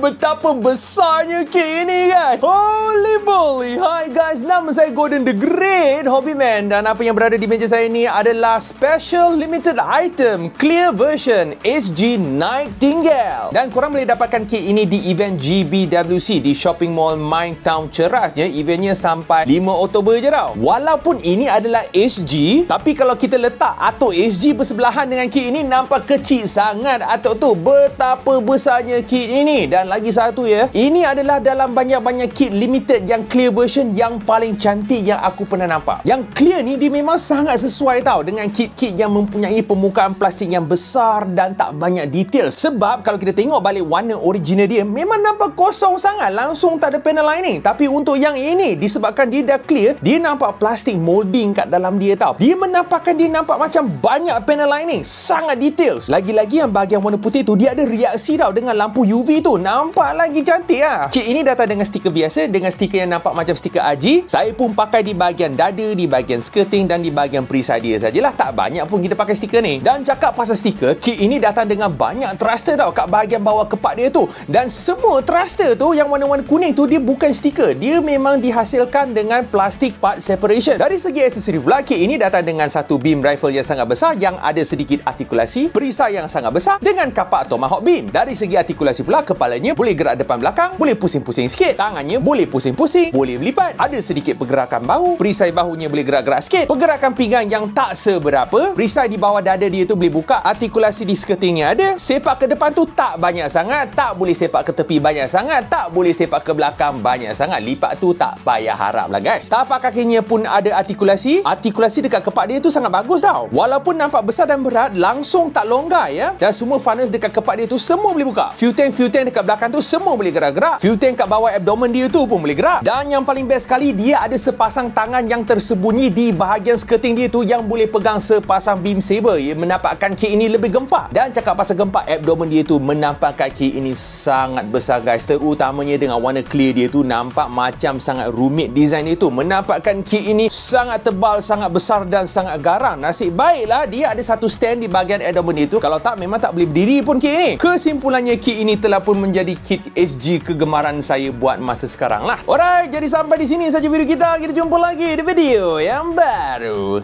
betapa besarnya kit ini guys. Holy moly. Hi guys, nama saya Gordon the Great Hobbyman. Dan apa yang berada di meja saya ini adalah special limited item clear version SG Nightingale. Dan korang boleh dapatkan kit ini di event GBWC di Shopping Mall Mindtown Cerasnya. Eventnya sampai 5 Oktober je tau. Walaupun ini adalah SG, tapi kalau kita letak atuk SG bersebelahan dengan kit ini, nampak kecil sangat atuk tu. Betapa besarnya kit ini. Dan lagi satu ya, ini adalah dalam banyak-banyak kit limited yang clear version yang paling cantik yang aku pernah nampak. Yang clear ni dia memang sangat sesuai tau dengan kit-kit yang mempunyai permukaan plastik yang besar dan tak banyak detail. Sebab kalau kita tengok balik warna original dia, memang nampak kosong sangat, langsung tak ada panel lining. Tapi untuk yang ini, disebabkan dia dah clear, dia nampak plastik molding kat dalam dia tau. Dia menampakkan dia nampak macam banyak panel lining, sangat detail. Lagi-lagi yang bahagian warna putih tu, dia ada reaksi tau dengan lampu UV tu. Nampak lagi cantik lah. Kit ini datang dengan stiker biasa, dengan stiker yang nampak macam stiker AJI. Saya pun pakai di bahagian dada, di bahagian skirting dan di bahagian perisai dia sajalah. Tak banyak pun kita pakai stiker ni. Dan cakap pasal stiker, kit ini datang dengan banyak thruster tau kat bahagian bawah kepak dia tu. Dan semua thruster tu yang warna-warna kuning tu, dia bukan stiker. Dia memang dihasilkan dengan plastik part separation. Dari segi aksesori pula, kit ini datang dengan satu beam rifle yang sangat besar yang ada sedikit artikulasi, perisai yang sangat besar dengan kapak Tomahawk beam. Dari segi artikulasi pula, kepalanya boleh gerak depan belakang, boleh pusing-pusing sikit, tangannya boleh pusing-pusing, boleh berlipat, ada sedikit pergerakan bahu, perisai bahunya boleh gerak-gerak sikit, pergerakan pinggang yang tak seberapa, perisai di bawah dada dia tu boleh buka, artikulasi di skirtingnya ada, sepak ke depan tu tak banyak sangat, tak boleh sepak ke tepi banyak sangat, tak boleh sepak ke belakang banyak sangat, lipat tu tak payah harap lah guys. Tapak kakinya pun ada artikulasi dekat kepak dia tu sangat bagus tau. Walaupun nampak besar dan berat, langsung tak longgar ya. Dan semua funnels dekat kepak dia tu semua boleh buka. Fuel tank dekat belakang tu semua boleh gerak-gerak. Fuel tank kat bawah abdomen dia tu pun boleh gerak. Dan yang paling best sekali, dia ada sepasang tangan yang tersembunyi di bahagian skirting dia tu yang boleh pegang sepasang beam saber. Ia menampakkan kit ini lebih gempak. Dan cakap pasal gempak, abdomen dia tu menampakkan kit ini sangat besar guys. Terutamanya dengan warna clear dia tu, nampak macam sangat rumit design dia tu. Menampakkan kit ini sangat tebal, sangat besar dan sangat garang. Nasib baiklah dia ada satu stand di bahagian abdomen dia tu. Kalau tak, memang tak boleh berdiri pun kit ini. Kesimpulannya, kit ini telah pun menjadi kit SG kegemaran saya buat masa sekarang lah. Alright, jadi sampai di sini saja video kita. Kita jumpa lagi di video yang baru.